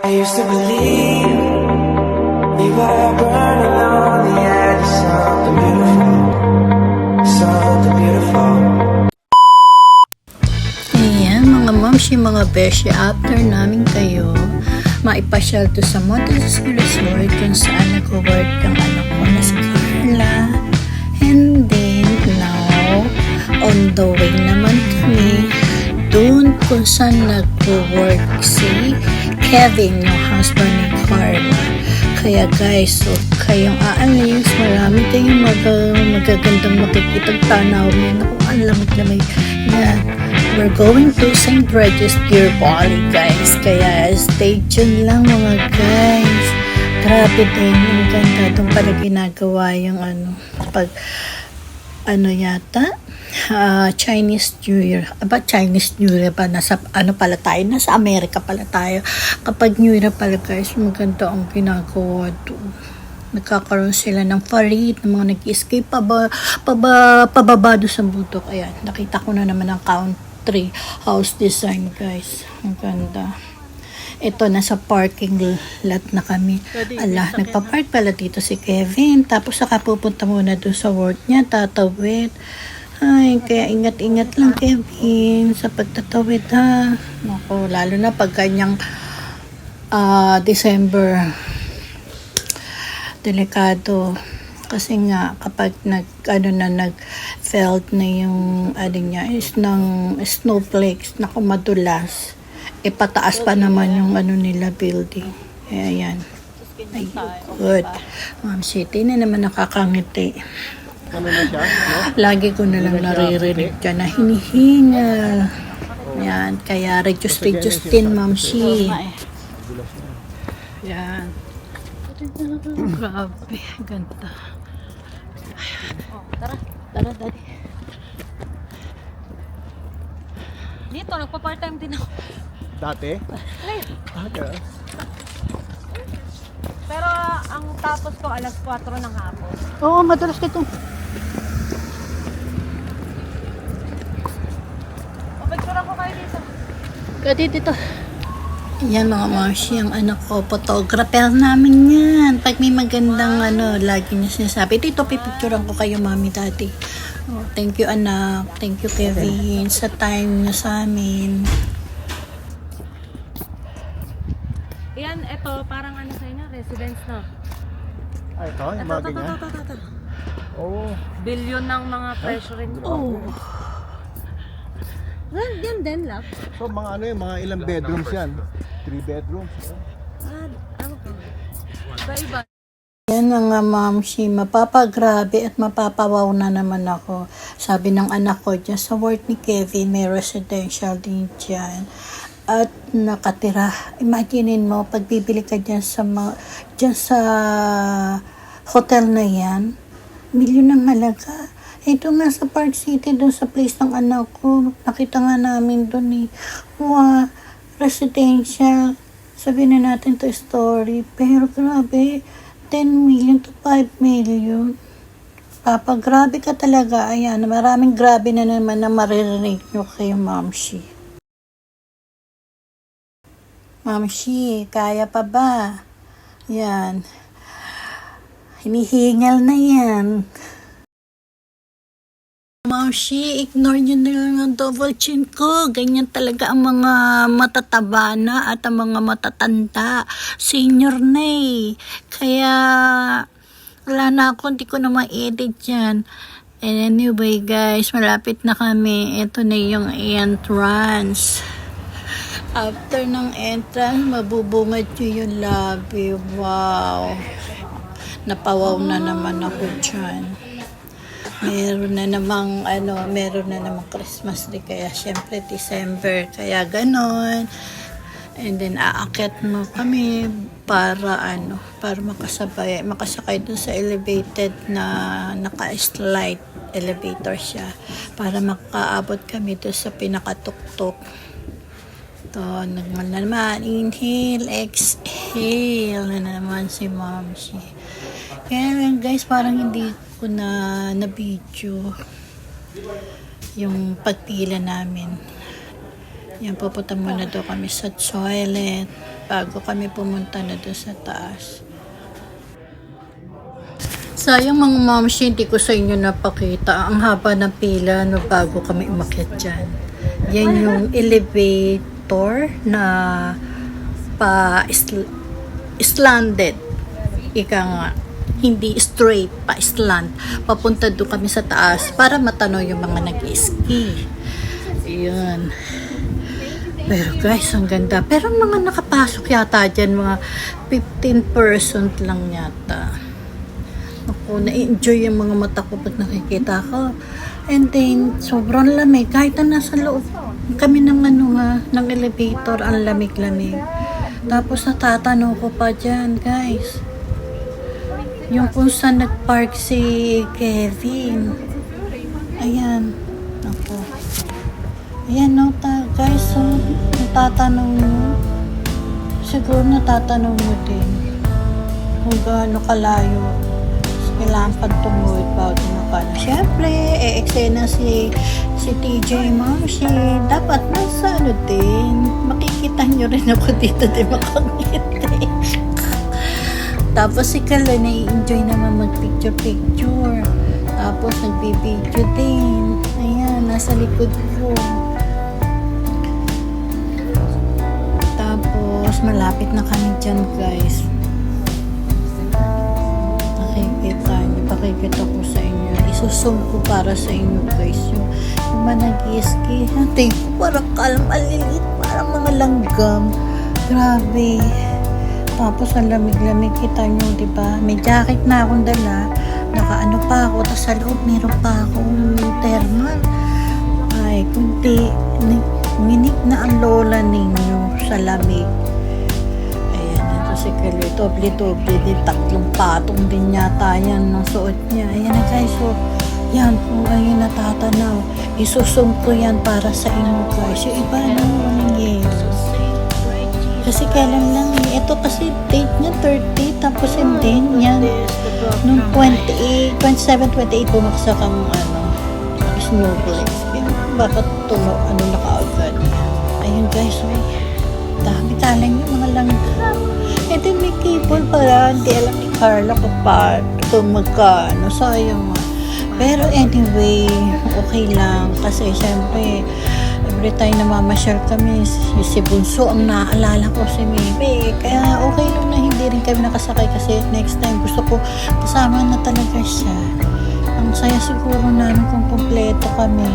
I used to believe we were burning on the edge of something beautiful, something beautiful. Ayan mga moms, yung mga beshi, after namin kayo maipasyal to sa Montes Resort kung saan nag-work ang anak ko na si Carla. And then now, on the way naman kami dun kung saan nag-work si Kevin, yung husband ni Carla. Kaya guys, so kayong aalis, marami kayong magagandang makikitang tanawin. Ako, ang lamig-lamig na. We're going to St. Regis Deer Valley, guys. Kaya stay tuned lang mga guys. Grabe din, ang ganda. Doon pala ginagawa yung Chinese New Year. Chinese New Year ba? Nasa pala tayo? Nasa Amerika pala tayo. Kapag New Year pala guys, maganda ang ginagawa doon. Nagkakaroon sila ng farid, ng mga nag-escape pababa doon sa bundok. Ayan, nakita ko na naman ang country house design guys. Ang ganda. Ito, nasa parking lot na kami. Allah, nagpa-park pala dito si Kevin. Tapos saka pupunta muna doon sa work niya, tatawid. Ay, kaya ingat-ingat lang Kevin sa pagtatawid ha. Naku, lalo na pag kanyang December, delikado. Kasi nga, kapag nag-felt na yung niya is ng snowflakes, naku, madulas. Pataas pa naman yung nila building. Kaya yan. Ay, good. Ma'am City na naman nakakangiti. Ano na siya? No? Lagi ko na lang naririnig dyan na hinihingal. Yan. Kaya reduce din, Ma'am Shi. Yan. Grabe. Ganda. Tara. Tara, daddy. Dito, nagpa-part-time din ako. Dati? Okay. Pero ang tapos ko alas 4 ng hapon. Oo, madalas ka ito. O, picture ko kayo dito. Kati dito. Yan mga Marcy, ang anak ko, photographer namin yan. Pag may magandang lagi niya sinasabi, dito pipicturean ko kayo mami dati. Oh, thank you anak, thank you Kevin sa time niyo sa amin. Yan, ito, parang sa inyo, residence na. Ay, ito, yung mga ganyan. Ito. Oo. Billion ng mga presyo rin. Oh, Yan din, love. So, mga mga ilang bedrooms yan? 3 bedrooms. Ano pa? Iba-iba. yan na nga Mamsi, mapapagrabe at mapapawaw na naman ako. Sabi ng anak ko, dyan sa work ni Kevin, may residential din dyan. At nakatira. Imaginein mo, pag bibili ka dyan sa hotel na yan, milyon ng halaga. Ito nga sa Park City, doon sa place ng anak ko. Nakita nga namin doon Wow, residential. Sabihin na natin to story. Pero grabe, 10 million to 5 million. Papa, grabe ka talaga. Ayan, maraming grabe na naman na maririnig nyo kayo, Mamsi. Mamsi, kaya pa ba? Yan. Hinihingal na yan. Mamsi, ignore nyo na lang ang double chin ko. Ganyan talaga ang mga matataba na at ang mga matatanda. Senior na Kaya, wala na ako, hindi ko na ma-edit yan. And anyway guys, malapit na kami. Ito na yung entrance. After ng entrance, mabubungad nyo yung labi. Wow. Napawaw na naman ako dyan. Meron na namang Christmas tree, kaya syempre December, kaya ganon. And then aakyat mo kami para makasakay dun sa elevated na naka-slide elevator siya para makaabot kami dun sa pinakatuktok. Ito, naman, inhale, exhale na naman si Momsi. Kaya guys, parang hindi ko na video yung pagpila namin. Yan, pupunta muna daw kami sa toilet. bago kami pumunta na doon sa taas. Sayang mga mamshi, hindi ko sa inyo napakita. Ang haba ng pila no, bago kami umakyat dyan. Yan yung elevator na pa-slanted. Ika nga, hindi straight, pa-slant. Papunta doon kami sa taas para matanaw yung mga nag-ski. Yun. Pero guys, ang ganda. Pero mga nakapasok yata dyan, mga 15% lang yata. Ako, na-enjoy yung mga mata ko pag nakikita ko. And then, sobrang lamig. Kahit na nasa loob kami ng ng elevator, ang lamig-lamig. Tapos natatanaw ko pa dyan, guys. Yung kung saan nag-park si Kevin. Ayan. Ako. Ayan, no, guys. So, natatanong mo. Siguro natatanong mo din kung gaano kalayo. Kailangan pang tumuwid bago makano. Siyempre, eksena si TJ Mamshi. Dapat nasa din. Makikita nyo rin ako dito din makangiti. Tapos si Kala na-enjoy naman mag-picture-picture. Tapos nagbibideo din. Ayan, nasa likod ko. Tapos malapit na kami dyan, guys. Pakikita ko sa inyo. Isusum ko para sa inyo, guys. Yung mga nag-ski. Tingin ko parang kalmalilit. Parang mga langgam. Grabe. Tapos ang lamig-lamig, kita nyo, diba? May jacket na akong dala. Nakaano pa ako. Tapos sa loob, meron pa akong thermal. Ay, kunti. Nginig na ang lola ninyo sa lamig. Si Kelly, doble-doble din, tatlong patong din yata yan ng suot niya. Ayan na guys, so yan po ngayon natatanaw. Isusum ko yan para sa inyo guys. Yung iba naman yes. Kasi kailan lang eh. Ito kasi date niya 30, tapos and then yan. Nung 27, 28 bumaksak ang snowflakes. Bakit nakaagad. Ayun guys, so dami talang yung mga langgam. And then may cable pala, hindi alam ni Carla kung paano ito magkano, sayang. Pero anyway, okay lang kasi syempre every time na mamasyal kami, si Bunso ang naaalala ko, si Mimi. Kaya okay lang na hindi rin kami nakasakay kasi next time gusto ko kasama na talaga siya. Ang saya siguro namin kung kompleto kami.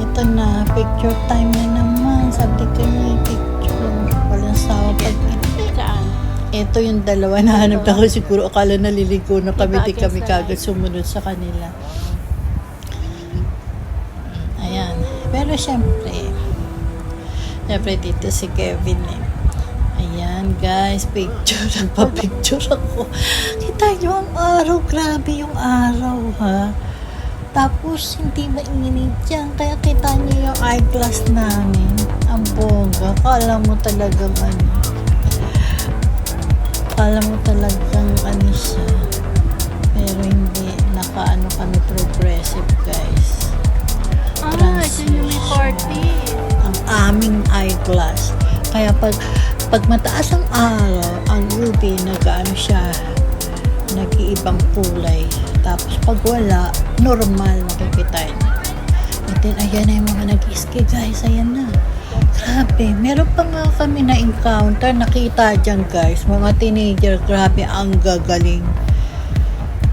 Ito na, picture time na naman. Sabi ko yung picture. Walang sawa pag ito yung dalawa na hanap ako, siguro akala naliligo na kami, di kami kagad sumunod sa kanila. Ayan. Pero syempre dito si Kevin eh. Ayan guys, picture. Nagpa-picture ako. Kita nyo ang araw, grabe yung araw ha. Tapos hindi mainit yan, kaya kita nyo yung eyeglass namin. Ang bongga, kala mo talagang siya. Pero hindi, nakaano kami progressive guys. Ito yung may party. Ang aming eyeglass. Kaya pag mataas ang araw, ang UV siya, nag-iibang kulay. Tapos pag wala, normal makikita niyo. And then ayan na yung mga nag-ski guys, ayan na. Grabe, meron pa nga kami na-encounter, nakita dyan guys, mga teenager, grabe, ang gagaling.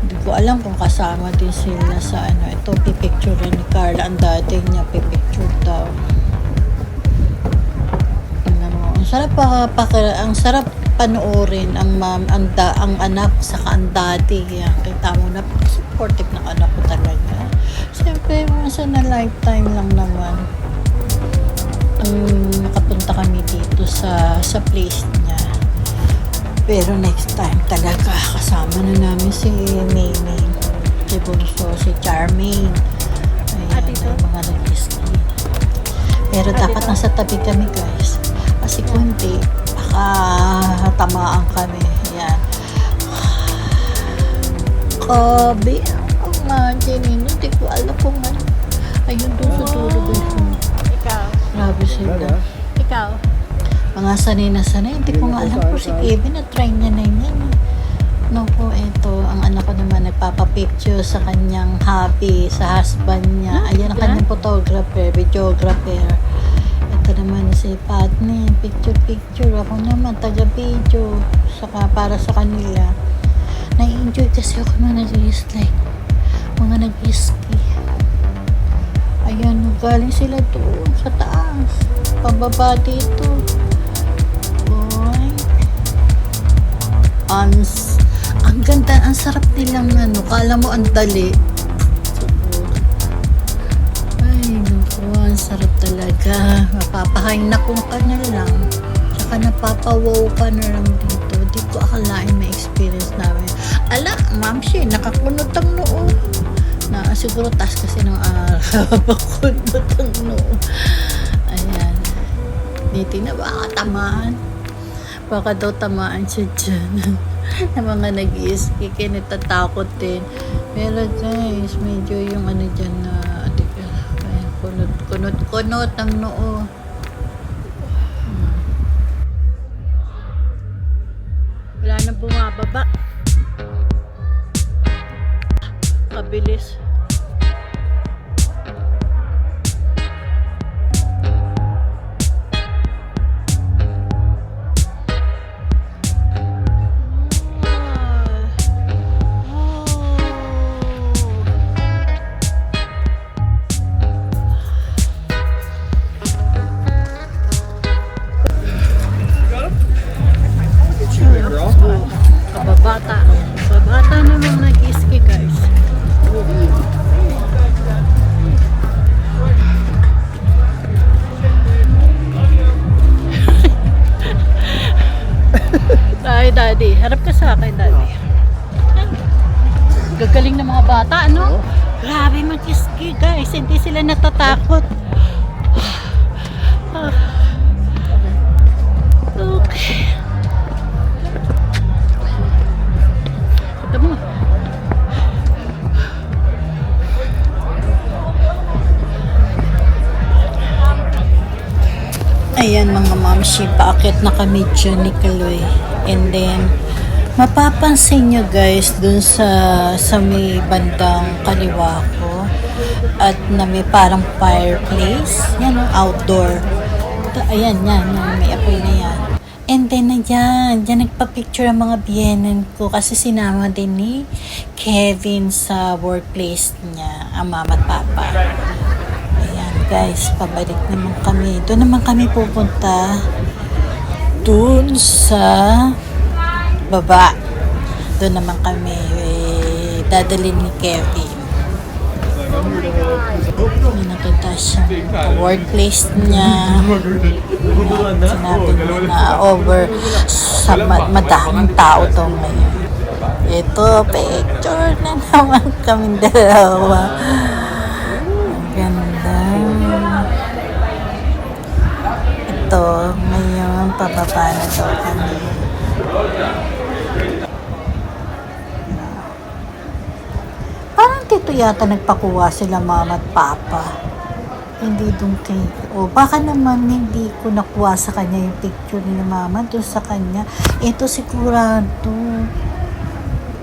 Hindi ko alam kung kasama din sila sa ito, pipicture ni Carla, ang dating niya, pipicture daw. Ang sarap panoorin ang anak sa ang daddy. Yan, kita mo na, supportive ng anak ko talaga. Siyempre, once in a lifetime lang naman. Nakapunta kami dito sa place niya. Pero next time talaga kasama na namin si Mimi, si Bunso, si Charmaine. Ayan, yung mga nag-ski. Pero dapat nasa tabi kami guys. Kasi kung hindi, baka tamaan kami. Ayan. Kabi, imagine, hindi ko alam kung ano. Ayun doon sa dulo guys. Ikaw. Grabe sila. Ikaw. Mga sanay na sanay. Hindi ko nga alam kung si Kevin na-try niya na yan. No po, ito, ang anak ko naman nagpapapicture sa kanyang hobby, sa husband niya. Ayan ang kanyang photographer, videographer. Ito naman si Patnin, picture. Ako naman, taga-video. Saka para sa kanila. Na-enjoy kasi ako mga nag-i-ski. Mga nag-i-ski. Ayan, galing sila doon sa taas. Pababa dito. Boy. Ang ganda, ang sarap nilang kala mo ang dali. Ay, naku, ang sarap talaga. Mapapahainaku ka na lang. Tsaka napapawaw ka na lang dito. Di ko akalain may experience namin. Ala, ma'am siya, nakakunot ang noo. Na siguro taas kasi ng araw. Kunot ang noo. Ayan. Dito na baka tamaan. Baka daw tamaan siya dyan. Na mga nag-i-ski, kaya natatakot din. Pero guys, medyo yung dyan na kunot ang noo. Wala nang bumababa. Kabilis. Kababata naman nag-ski guys. Daddy, harap ka sa akin, Daddy. Gagaling ng mga bata, ano? Grabe mag-ski guys, hindi sila natatakot. Okay. Ito mo. Ayan mga mamshi, paakit na kami dyan ni Kaloy. And then, mapapansin nyo guys dun sa may bandang kaliwa ko at na may parang fireplace. Yan o, outdoor. Ayan, yan, may apoy na yan. And then, dyan nagpa-picture ang mga biyenan ko kasi sinama din ni Kevin sa workplace niya, ang mama at papa. Ayan, guys, pabalik naman kami. Doon naman kami pupunta. Doon sa baba. Doon naman kami dadalhin ni Kevin. May nakita siyang workplace niya. Sinabi niya na over sa madaming tao to ngayon. Ito, picture na naman kami dalawa. Ang ganda. Ito, ngayon pababa na daw kami. Parang dito yata nagpakuha sila mama at papa. Hindi doon kay... O baka naman hindi ko nakuha sa kanya yung picture ni mama doon sa kanya. Ito sigurado.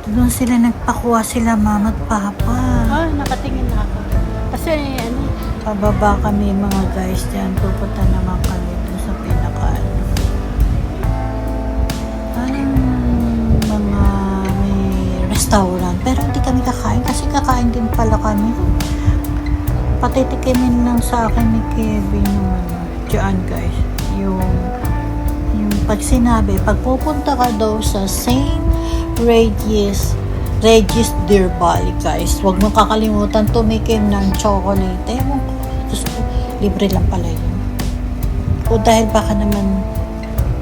Doon sila nagpakuha sila mama at papa. Nakatingin na ako. Kasi Pababa kami mga guys dyan. Pupunta naman kami doon sa pinaka parang mga may restaurant. Pero hindi kami kakain kasi kakain din pala kami. Patitikimin lang sa akin ni Kevin yung dyan guys. Yung pag sinabi, pag pupunta ka daw sa St. Regis Deer Valley guys, huwag mong kakalimutan tumikim ng chocolate. Ewan ko, Diyos ko, libre lang pala yun. O dahil baka naman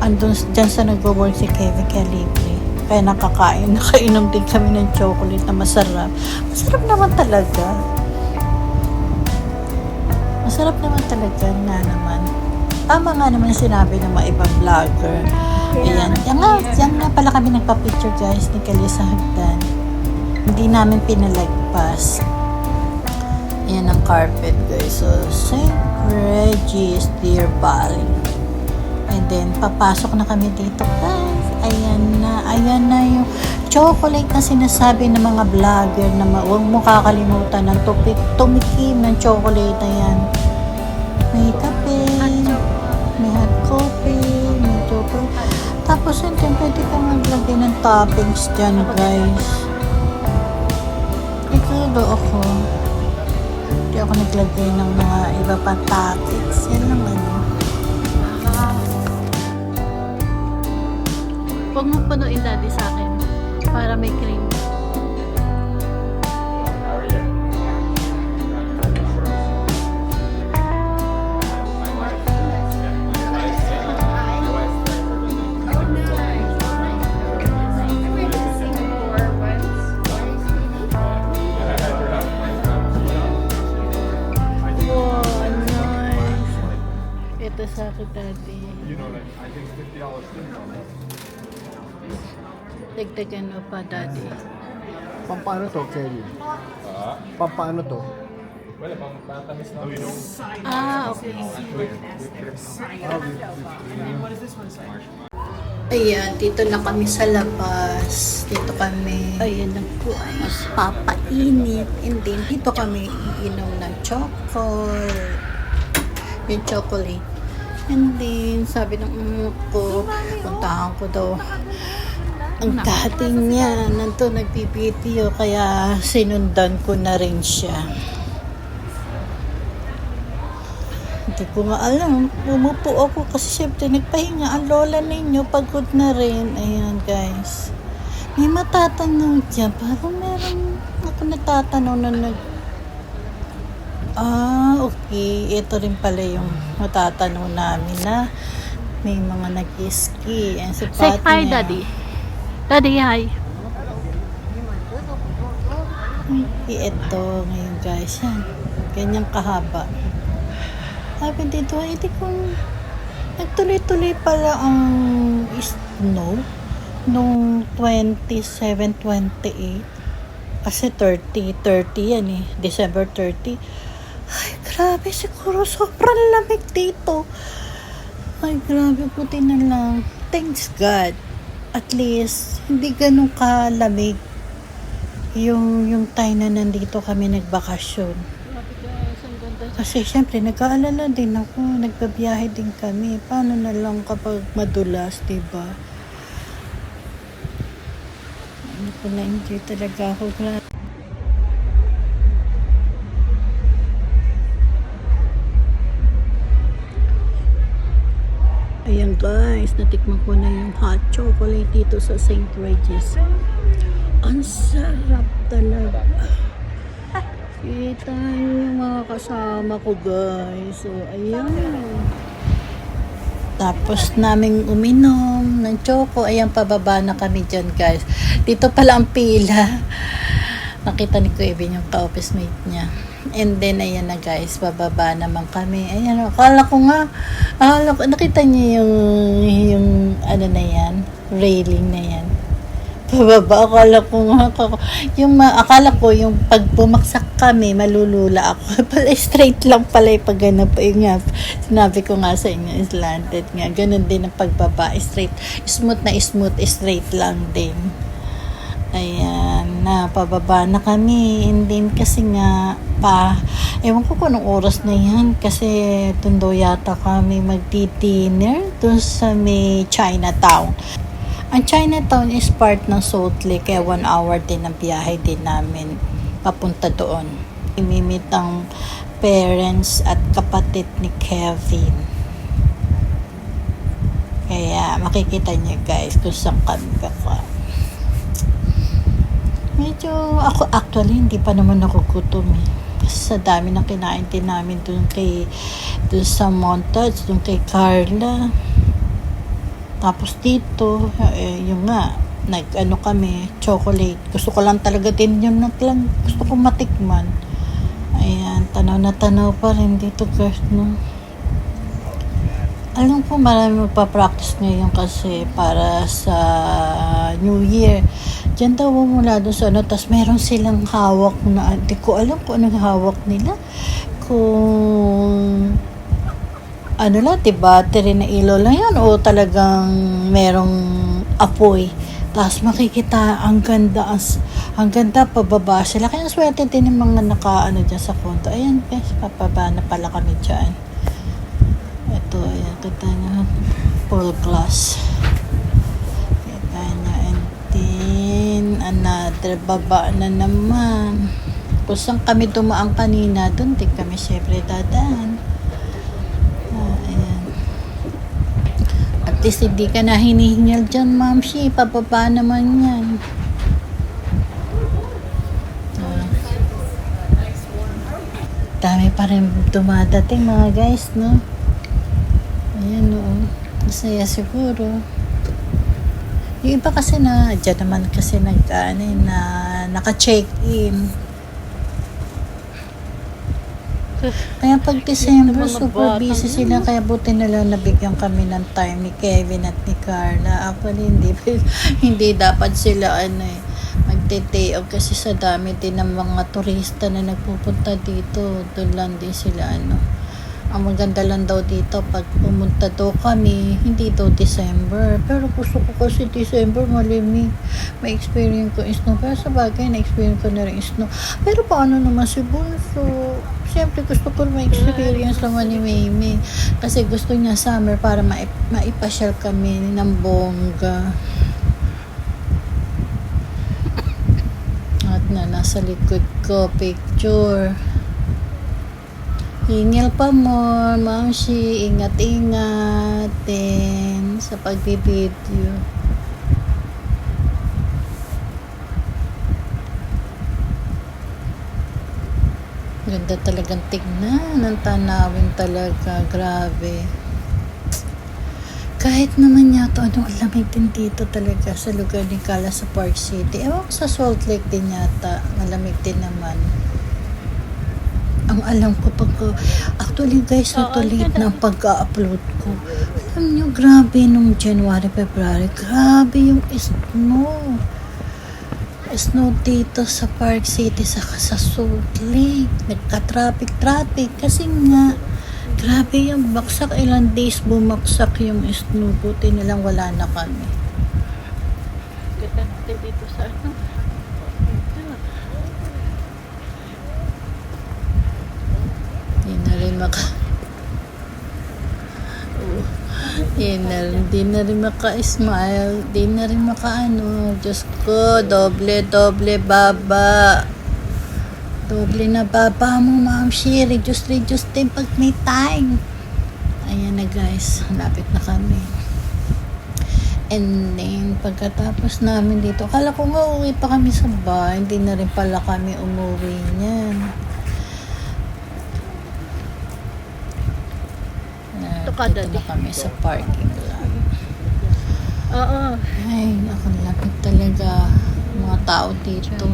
andun dyan sa nag-work si Kevin kaya libre. Kaya nakainom din kami ng chocolate na masarap. Masarap naman talaga. Masarap naman talaga na naman. Tama nga naman sinabi ng mga ibang vlogger. Ayan. Yan nga pala kami nagpa-picture guys ni Kelly sa hagdan. Hindi namin pinalagpas. Ayan ang carpet guys. So, St. Regis Deer Valley. And then, papasok na kami dito, guys. Ayan na yung chocolate na sinasabi ng mga vlogger na huwag mo kakalimutan ng tumikim ng chocolate na yan. May kape, may hot coffee, may chocolate. Tapos, yun, pwede ka maglagay ng toppings dyan, guys. Ikalo ako. Hindi ako naglagay ng mga iba pang toppings. Yan lang ano. Huwag mo punuin daddy sa akin para may cream. Wow, nice. Ito sa akin, daddy. Dagdagan mo pa, daddy. Pampaano to, Kelly? Pampaano to? Ah, okay. Ayan, dito na kami sa labas. Dito kami, ayan na po, papainit. And then, dito kami iinom ng chocolate. Yung chocolate. And then, sabi ng ko, puntahan ko daw ang dating niya. Nandun nagpipitiyo, kaya sinundan ko na rin siya. Hindi ko nga alam. Umupo ako kasi syempre nagpahinga. Ang lola ninyo, pagod na rin. Ayan, guys. May matatanaw dyan. Parang meron ako natatanaw na okay. Ito rin pala yung matatanaw namin na may mga nag-ski. Ang Say sapat hi, niya. daddy. Daddy, hi. Ito ngayon, guys. Yan. Ganyang kahaba. Sabi dito, hindi kung nagtuloy-tuloy pala ang snow nung 27, 28. Kasi 30 yan eh. December 30. Ay, grabe. Siguro sobrang lamig dito. Ay, grabe. Buti na lang. Thanks God. At least, hindi ganun kalamig yung time na nandito kami nagbakasyon. Kasi syempre, nag-aalala din ako. Nagbabiyahe din kami. Paano na lang kapag madulas, diba? Ano ko na-enjoy talaga ako. Ayan guys, natikman ko na yung hot chocolate dito sa St. Regis. Ang sarap talaga. Kita yung mga kasama ko guys. So, ayan. Tapos naming uminom ng choco. Ayan, pababa na kami dyan guys. Dito pala ang pila. Nakita ni Kuya Eben yung ka-office mate niya. And then, ayan na guys, bababa naman kami. Ayan, akala ko, nakita niyo yung ano na yan, railing na yan. Bababa, akala ko yung pag bumaksak kami, malulula ako. Pala, straight lang pala yung pag ganun pa yung nga. Sinabi ko nga sa inyo, slanted nga. Ganun din ang pagbaba, straight. Smooth, straight lang din. Ayan, pababa na kami. And then, kasi nga, ewan ko kung anong oras na yan. Kasi, tundo yata kami magdi-dinner dun sa may Chinatown. Ang Chinatown is part ng Salt Lake, kaya 1 hour din ang biyahe din namin papunta doon. Imimit ang parents at kapatid ni Kevin. Kaya, makikita niyo guys kung saan kami baka. Medyo, ako actually, hindi pa naman ako gutom eh. Kasi sa dami ng kinain din namin dun sa montage, dun kay Carla. Tapos dito, yung nga, nag-ano kami, chocolate. Gusto ko lang talaga din yun lang. Gusto ko matikman. Ayan, tanaw na tanaw pa rin dito guys, no? Alam ko marami magpa-practice ngayon kasi para sa New Year. Diyan daw mula doon sa ano, tas meron silang hawak na, hindi ko alam kung anong hawak nila. Kung ano lang, battery na ilaw lang yan o talagang merong apoy. Tapos makikita, ang ganda pababa sila. Kaya swerte din yung mga nakaano dyan sa kondo. Ayan guys, papaba na pala kami dyan. Ito, ayan, kita nyo, full glass. Kita nyo, and then, another baba na naman. Kung saan kami dumaan kanina, doon din kami syempre dadaan. Ayan. At least hindi ka na hinihingal dyan, Ma'am Shi. Pababa naman yan. Dami pa rin dumadating mga guys, no? Ayan, no. Masaya siguro. Yung iba kasi na, dyan naman kasi naka-check-in. Kaya pag December, super busy sila. Kaya buti nila nabigyan kami ng time ni Kevin at ni Carla. Actually, hindi dapat sila magte-take kasi sa dami din ng mga turista na nagpupunta dito. Doon lang din sila Ang maganda lang daw dito pag pumunta daw kami, hindi daw December. Pero gusto ko kasi December malimig. May experience ko snow. Pero sa bagay, na-experience ko na rin snow. Pero paano naman si Bunso? Siyempre gusto ko ma-experience naman ni Maymay. Kasi gusto niya summer para maipasyal kami ng bongga. At nasa likod ko, picture. Ingil pa more, Ma'am Shi. Ingat-ingat din sa pagbibideo. Ganda talagang tignan. Ang tanawin talaga. Grabe. Kahit naman yata, ang lamig din dito talaga sa lugar ni Kala sa Park City. Ewan ko sa Salt Lake din yata. Malamig din naman. Ang alam ko actually guys, ito late ng pag-upload ko. Alam nyo, grabe nung January, February, grabe yung snow. Snow dito sa Park City, sa Salt Lake. Nagka-traffic kasi nga, grabe yung baksak. Ilang days bumaksak yung snow. Buti nilang wala na kami. Ganda natin dito sa Hindi na rin maka-smile, di na rin Diyos ko, doble baba. Doble na baba mo, Ma'am Shi. Reduce din pag may time. Ayan na guys, lapit na kami. And then, pagkatapos namin dito, akala ko nga uwi pa kami sa bahay, hindi na rin pala kami umuwi niyan. Dito na kami sa parking lot. Oo. Ay, nakalapit talaga mga tao dito.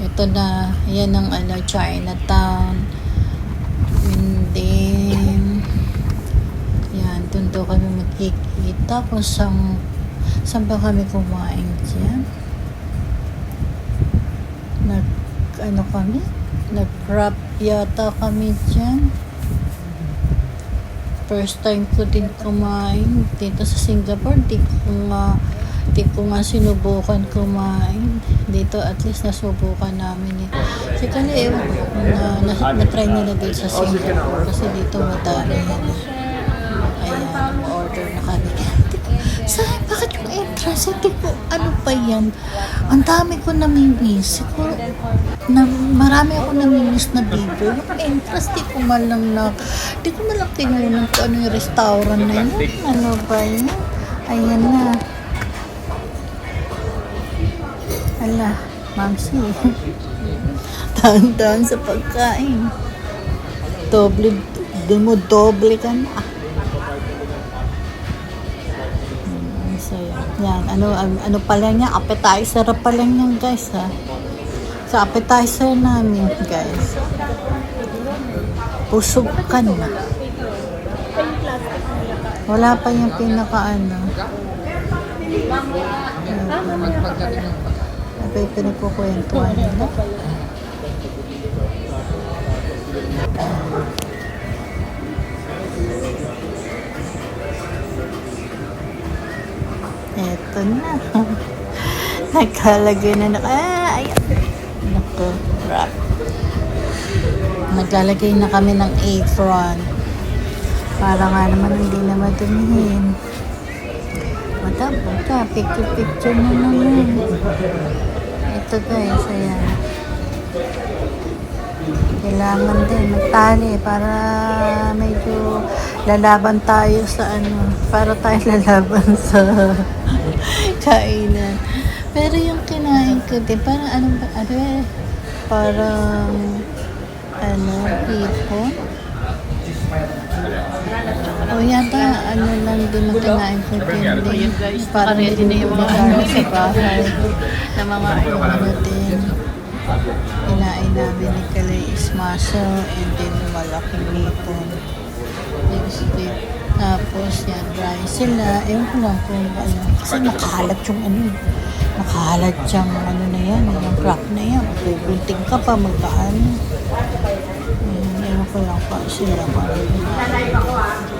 Ito na, yan ang Chinatown. And then, yan, doon daw kami magkikita kung saan ba kami kumain dyan. Nag-grab yata kami dyan. First time ko din kumain dito sa Singapore. Di ko nga sinubukan kumain dito. At least nasubukan namin eh. Kasi kali na-try nila dito sa Singapore. Kasi dito madami yan. Ayan, order na kami. Saan? Bakit yung entrance? Hindi ko, ano pa yan? Ang dami ko namimiss. Siguro, marami ako namimiss na video. Yung entrance, di ko malang tinanong ko ano yung restaurant na yun. Ano ba yun? Ayan na. Ala, Ma'am Shi. Tahan-tahan sa pagkain. Doble ka na. Yan, ano pala niya, appetizer pa lang yan guys ha. Sa appetizer namin guys, busog ka na. Wala pa yung pinagkukwentuhan nila. Eto na. Nagkalagay na ayan. Naku, wrap. Naglalagay na kami ng apron. Para nga naman hindi na madumihin. Punta, picture na naman. Ito guys, ayan. Kailangan din magtali para medyo lalaban tayo sa para tayo lalaban sa kainan. Pero yung kinain ko din, parang parang hipon. O yata, lang din ang kinain ko din. Parang ready na yung mga sa bahay. Na mga din. Kinain namin ni Kalay is muscle and then malaking hipon. Lipstick. Tapos yan, dry sila. Ewan ko lang kung kasi nakahalat yung nakahalat yung na yan, yung crack na yan. Pupunting ka pa, magkaan. Ewan ko lang pa sila.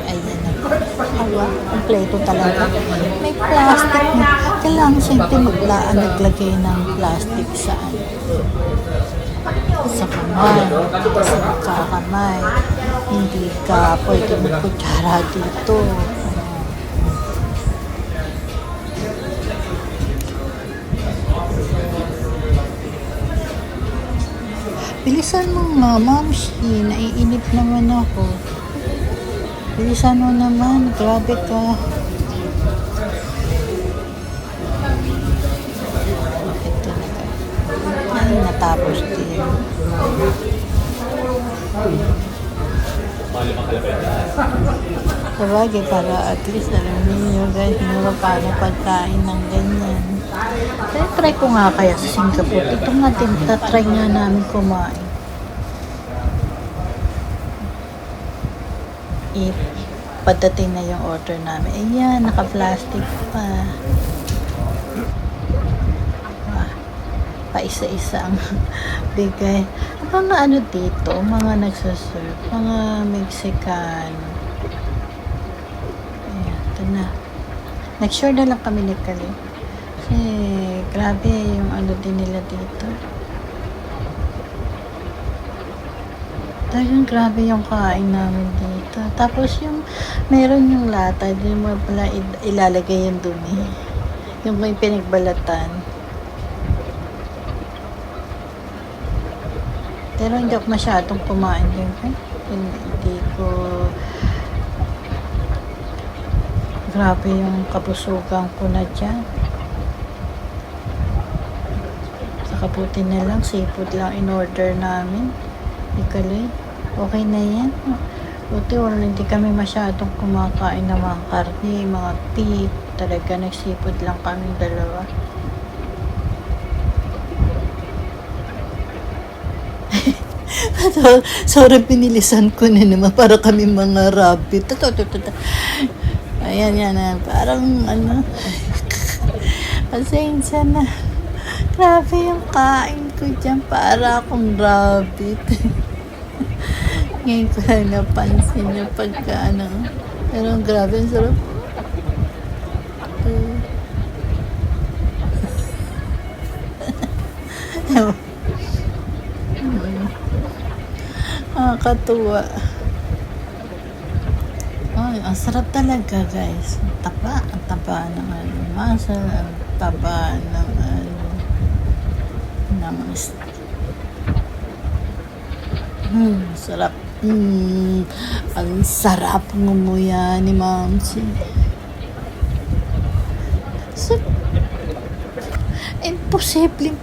Ayan na. Kompleto talaga. May plastic na. Kailangan siyempre naglagay ng plastic sa kamay. Sa kakamay. Hindi ka pwede magkutsara dito. Bilisan mo mamamshi, naiinip naman ako. Bilisan mo naman, grabe ka. Ito na ka. Ay, natapos din. Sabagay, para at least alam niyo guys, paano pagkain ng ganyan. Kaya try ko nga kaya sa Singapore. Ito nga din, try nga namin kumain. Pagdating na yung order namin. Ayan, naka-plastic pa. Pa-isa-isa ang bigay. Mga dito, mga nagsaserve, mga Mexican. Ayan, ito na. Nag-share na lang kami ni Kali. Kasi, grabe yung din nila dito. Talagang grabe yung kain namin dito. Tapos yung, meron yung lata, hindi mo pala ilalagay yung dumi. Yung may pinagbalatan. Pero hindi ako masyadong kumain din. Hindi ko... Grabe yung kabusugan ko na dyan. Sa kabuti na lang, seafood lang in-order namin. Ikali, okay na yan. Buti hindi kami masyadong kumakain ng mga karne, mga beef. Talaga nagsipod lang kami dalawa. Sorry, pinilisan ko na naman para kami mga rabbit. Ayan, yan. Parang pasensya na. Grabe yung kain ko dyan. Para akong rabbit. Ngayon ko lang napansin yung pagka Pero grabe, ang sarap. Nakakatuwa. Ay, ang sarap talaga guys. Ang taba ng muscle, ang taba ng sarap. Ang sarap ngumuya ni Mamsi. So, imposible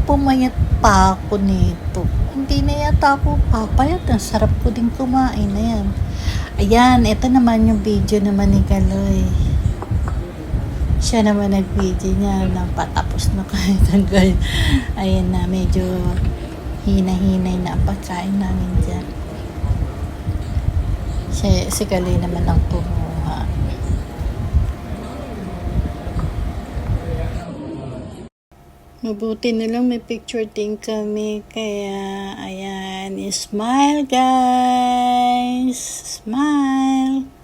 pumayat pa ako nito. Hindi na yata ako papayat. Ang sarap ko din kumain na yan. Ayan, ito naman yung video naman ni Kaloy. Siya naman nag-video niya nang patapos na kahit hanggang. Ayan na, medyo hina-hinay na ang pagkain namin dyan. Si Kaloy naman ang kumuha. Mabuti na lang may picture din kami. Kaya, ayan, smile guys! Smile!